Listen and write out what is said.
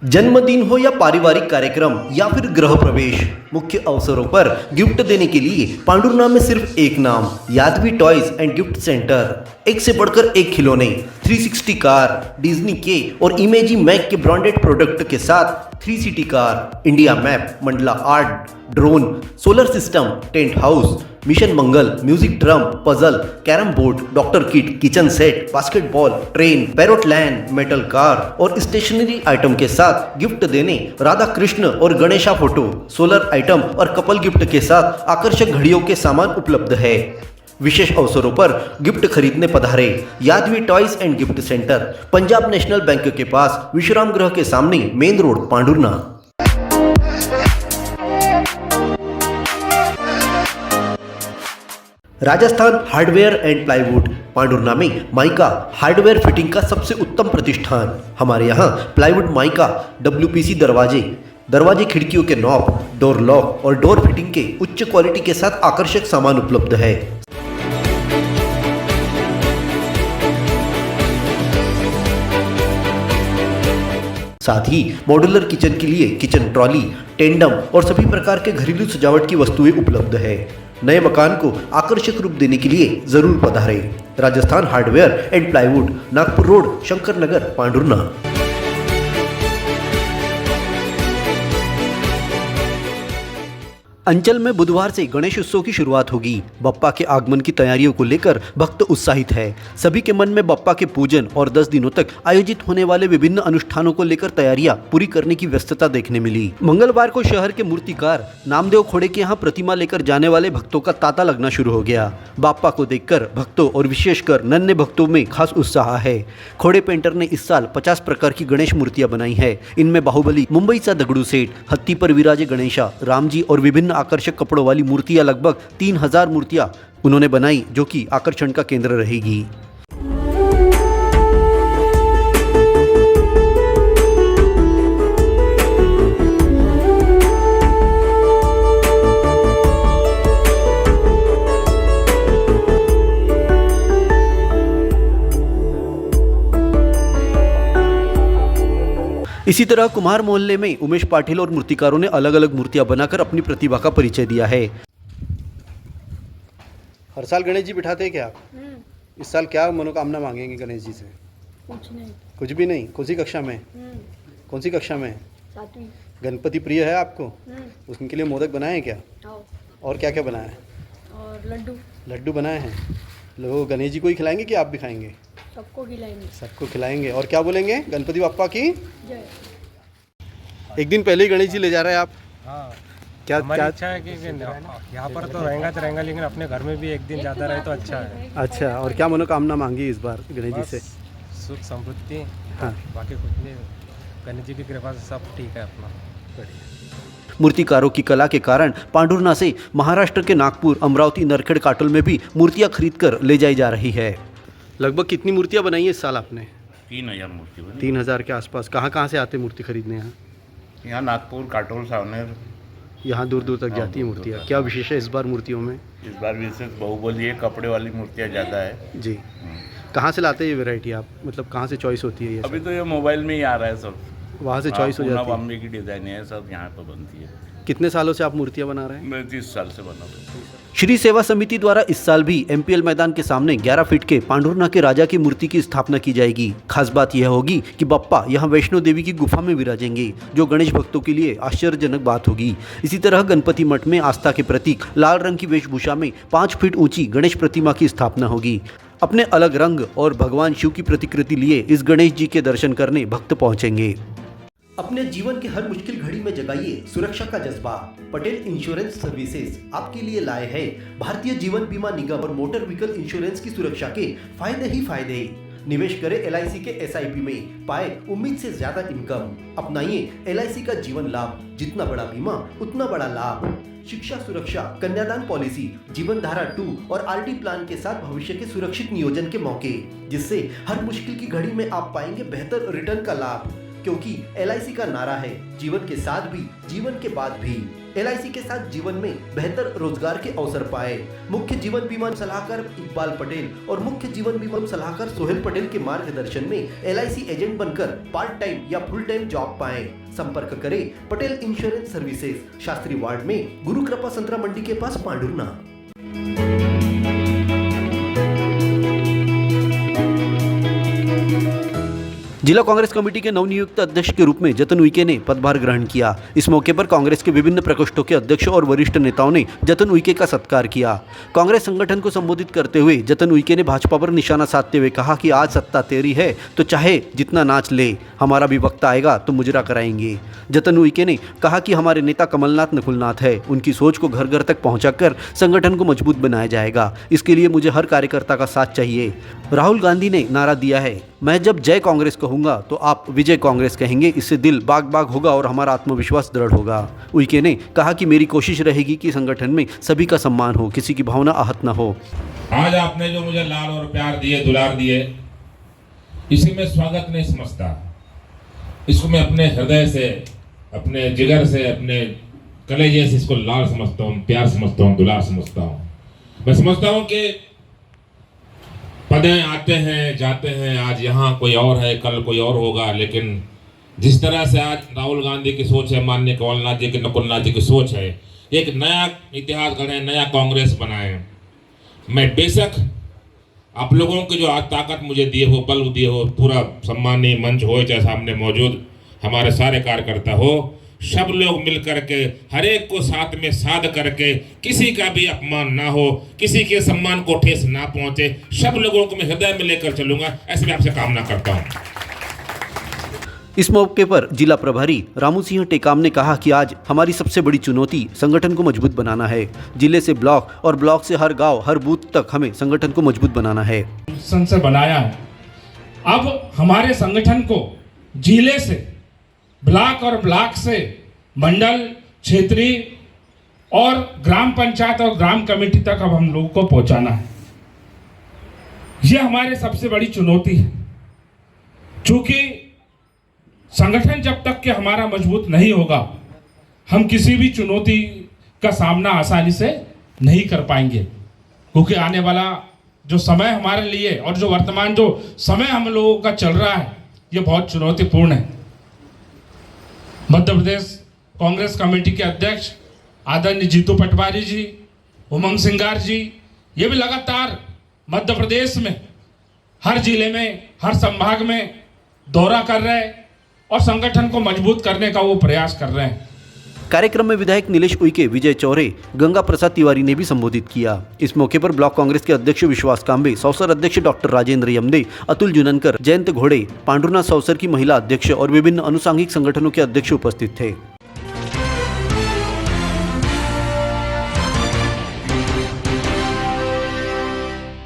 जन्मदिन हो या पारिवारिक कार्यक्रम या फिर गृह प्रवेश, मुख्य अवसरों पर गिफ्ट देने के लिए पांडुरना में सिर्फ एक नाम, यादवी टॉयज एंड गिफ्ट सेंटर। एक से बढ़कर एक खिलौने, 360 कार, डिज्नी के और इमेजी मैक के ब्रांडेड प्रोडक्ट के साथ 3 city car, India map, mandala art, drone, solar system, tent house, mission Mangal, music drum, puzzle, carrom board, doctor kit, kitchen set, basketball, train, parrot land, metal car और stationery item के साथ gift देने राधा कृष्ण और Ganesha photo, solar item और couple gift के साथ आकर्षक घड़ियों के सामान उपलब्ध है। विशेष अवसरों पर गिफ्ट खरीदने पधारे Yadavi toys and gift centre, Punjab national bank के पास, विश्राम गृह के सामने, main road, Pandhurna. Rajasthan hardware and plywood, Pandhurna में माइका हार्डवेयर फिटिंग का सबसे उत्तम प्रतिष्ठान। हमारे यहाँ प्लाईवुड, माइका, WPC दरवाजे खिड़कियों के नॉब, डोर लॉक और डोर फिटिंग के उच्च क्वालिटी के साथ आकर्षक सामान उपलब्ध है। साथ ही मॉड्यूलर किचन के लिए किचन ट्रॉली, टेंडम और सभी प्रकार के घरेलू सजावट की वस्तुएं उपलब्ध है। नए मकान को आकर्षक रूप देने के लिए जरूर पधारें। Rajasthan hardware and plywood, Nagpur road, Shankar Nagar, Pandhurna. अंचल में बुधवार से गणेश उत्सव की शुरुआत होगी। बप्पा के आगमन की तैयारियों को लेकर भक्त उत्साहित है। सभी के मन में बप्पा के पूजन और 10 दिनों तक आयोजित होने वाले विभिन्न अनुष्ठानों को लेकर तैयारियां पूरी करने की व्यस्तता देखने मिली। मंगलवार को शहर के मूर्तिकार नामदेव खोड़े के यहाँ प्रतिमा लेकर जाने वाले भक्तों का तांता लगना शुरू हो गया। बाप्पा को देखकर भक्तों और विशेषकर नन्हे भक्तों में खास उत्साह है। खोड़े पेंटर ने इस साल 50 प्रकार की गणेश मूर्तियां बनाई है। इनमें बाहुबली, मुंबई सा दगड़ू सेठ, हत्ती पर विराजे गणेशा, राम जी और विभिन्न आकर्षक कपड़ों वाली मूर्तियां, लगभग 3000 मूर्तियां उन्होंने बनाई, जो कि आकर्षण का केंद्र रहेगी। इसी तरह कुम्हार मोहल्ले में उमेश पाटिल और मूर्तिकारों ने अलग अलग मूर्तियां बनाकर अपनी प्रतिभा का परिचय दिया है। हर साल गणेश जी बिठाते हैं क्या आप? इस साल क्या मनोकामना मांगेंगे गणेश जी से? कुछ नहीं। कुछ भी नहीं? कौन सी कक्षा में? कौन सी कक्षा में? 7वीं। गणपति प्रिय है आपको? उसके लिए मोदक बनाए हैं क्या? और क्या क्या बनाया है? और लड्डू बनाए हैं। लोग गणेश जी को ही खिलाएंगे कि आप भी खाएंगे? सबको खिलाएंगे। सबको खिलाएंगे। और क्या बोलेंगे? गणपति बप्पा की जय। एक दिन पहले ही गणेश जी ले जा रहे हैं आप? हाँ, क्या हमारी क्या? इच्छा है कि यहाँ पर तो रहेगा, लेकिन अपने घर में भी एक दिन ज़्यादा रहे तो अच्छा है। अच्छा, और क्या मनोकामना मांगी इस बार गणेश जी से? सुख समृद्धि। हाँ, बाकी कुछ नहीं, गणेश जी की कृपा से सब ठीक है अपना। मूर्तिकारों की कला के कारण पांडुरना से महाराष्ट्र के नागपुर, अमरावती, नरखेड़, काटोल में भी मूर्तियां खरीदकर ले जाई जा रही है। लगभग कितनी मूर्तियां बनाई है इस साल आपने? 3000 मूर्ति बनी। 3000 के आसपास। कहाँ से आते मूर्ति खरीदने यहाँ? यहाँ नागपुर, काटोल, सावनेर, यहाँ दूर दूर तक जाती है दूर मूर्तियाँ। तक। क्या विशेष है इस बार मूर्तियों में? इस बार विशेष बाहुबली है, कपड़े वाली मूर्तियाँ ज़्यादा है जी। कहाँ से लाते हैं ये वैरायटी आप? मतलब कहाँ से चॉइस होती है ये? अभी तो ये मोबाइल में ही आ रहा है सब, वहाँ से चॉइस हो जाती है। बॉम्बे की डिज़ाइन है, सब यहाँ पर बनती है। कितने सालों से आप मूर्तियाँ बना रहे हैं? मैं 30 साल से बना रहा हूँ। श्री सेवा समिति द्वारा इस साल भी MPL मैदान के सामने 11 फीट के पांडुरना के राजा की मूर्ति की स्थापना की जाएगी। खास बात यह होगी कि बप्पा यहाँ वैष्णो देवी की गुफा में विराजेंगे, जो गणेश भक्तों के लिए आश्चर्यजनक बात होगी। इसी तरह गणपति मठ में आस्था के प्रतीक लाल रंग की वेशभूषा में 5 फीट ऊंची गणेश प्रतिमा की स्थापना होगी। अपने अलग रंग और भगवान शिव की प्रतिकृति लिए इस गणेश जी के दर्शन करने भक्त पहुंचेंगे। अपने जीवन के हर मुश्किल घड़ी में जगाइए सुरक्षा का जज्बा। पटेल इंश्योरेंस सर्विसेज आपके लिए लाए हैं भारतीय जीवन बीमा निगम और मोटर व्हीकल इंश्योरेंस की सुरक्षा के फायदे ही फायदे। निवेश करें LIC के SIP में, पाए उम्मीद से ज्यादा इनकम। अपनाइए LIC का जीवन लाभ, जितना बड़ा बीमा उतना बड़ा लाभ। शिक्षा सुरक्षा, कन्यादान पॉलिसी, जीवन धारा 2 और RD प्लान के साथ भविष्य के सुरक्षित नियोजन के मौके, जिससे हर मुश्किल की घड़ी में आप पाएंगे बेहतर रिटर्न का लाभ। क्योंकि LIC का नारा है जीवन के साथ भी, जीवन के बाद भी। LIC के साथ जीवन में बेहतर रोजगार के अवसर पाए। मुख्य जीवन बीमा सलाहकार इकबाल पटेल और मुख्य जीवन बीमा सलाहकार सोहेल पटेल के मार्गदर्शन में LIC एजेंट बनकर पार्ट टाइम या फुल टाइम जॉब पाएं। संपर्क करें Patel insurance services, Shastri ward में, गुरु कृपा संतरा मंडी के पास, पांडुरना। जिला कांग्रेस कमेटी के नवनियुक्त अध्यक्ष के रूप में जतन उइके ने पदभार ग्रहण किया। इस मौके पर कांग्रेस के विभिन्न प्रकोष्ठों के अध्यक्ष और वरिष्ठ नेताओं ने जतन उइके का सत्कार किया। कांग्रेस संगठन को संबोधित करते हुए जतन उइके ने भाजपा पर निशाना साधते हुए कहा कि आज सत्ता तेरी है तो चाहे जितना नाच ले, हमारा भी वक्त आएगा तो मुजरा कराएंगे। जतन उइके ने कहा कि हमारे नेता कमलनाथ नकुलनाथ है, उनकी सोच को घर घर तक पहुंचाकर संगठन को मजबूत बनाया जाएगा। इसके लिए मुझे हर कार्यकर्ता का साथ चाहिए। राहुल गांधी ने नारा दिया है, मैं जब जय कांग्रेस कहूंगा तो आप विजय कांग्रेस कहेंगे। इससे दिल बाग बाग होगा और हमारा आत्मविश्वास दृढ़ होगा। उइके ने कहा कि मेरी कोशिश रहेगी कि संगठन में सभी का सम्मान हो, किसी की भावना आहत न हो। आज आपने जो मुझे लाल और प्यार दिए, दुलार दिए, इसे मैं स्वागत नहीं समझता। इसको मैं अपने हृदय से, अपने जिगर से, अपने कलेजे से इसको लाल समझता हूँ, प्यार समझता हूँ, दुलार समझता हूँ। मैं समझता हूँ कि पदें आते हैं जाते हैं, आज यहाँ कोई और है, कल कोई और होगा, लेकिन जिस तरह से आज राहुल गांधी की सोच है, माननीय कमलनाथ जी की, नकुलनाथ जी की सोच है, एक नया इतिहास गढ़े, नया कांग्रेस बनाए। मैं बेशक आप लोगों की जो आज ताकत मुझे दिए हो, बल दिए हो, पूरा सम्मानीय मंच हो चाहे सामने मौजूद हमारे सारे कार्यकर्ता हो, सब लोग मिल करके हर एक को साथ में साध करके किसी का भी अपमान ना हो, किसी के सम्मान को ठेस ना पहुंचे, सब लोगों को मैं हृदय में लेकर चलूंगा, ऐसे मैं आपसे कामना करता हूं। इस मौके पर जिला प्रभारी रामू सिंह टेकाम ने कहा कि आज हमारी सबसे बड़ी चुनौती संगठन को मजबूत बनाना है। जिले से ब्लॉक और ब्लॉक से हर गांव, हर बूथ तक हमें संगठन को मजबूत बनाना है। संसद बनाया है, अब हमारे संगठन को जिले से, ब्लॉक और ब्लॉक से मंडल, क्षेत्रीय और ग्राम पंचायत और ग्राम कमेटी तक अब हम लोगों को पहुंचाना है। यह हमारे सबसे बड़ी चुनौती है, क्योंकि संगठन जब तक कि हमारा मजबूत नहीं होगा, हम किसी भी चुनौती का सामना आसानी से नहीं कर पाएंगे। क्योंकि आने वाला जो समय हमारे लिए और जो वर्तमान जो समय हम लोगों का चल रहा है, ये बहुत चुनौतीपूर्ण है। मध्य प्रदेश कांग्रेस कमेटी के अध्यक्ष आदरणीय जीतू पटवारी जी, उमंग सिंगार जी, ये भी लगातार मध्य प्रदेश में हर जिले में, हर संभाग में दौरा कर रहे हैं और संगठन को मजबूत करने का वो प्रयास कर रहे हैं। कार्यक्रम में विधायक नीलेश उइके, विजय चौरे, गंगा प्रसाद तिवारी ने भी संबोधित किया। इस मौके पर ब्लॉक कांग्रेस के अध्यक्ष विश्वास कांबे, सौसर अध्यक्ष डॉक्टर राजेंद्र यमदे, अतुल जुननकर, जयंत घोड़े, पांडुरना सौसर की महिला अध्यक्ष और विभिन्न अनुसांगिक संगठनों के अध्यक्ष उपस्थित थे।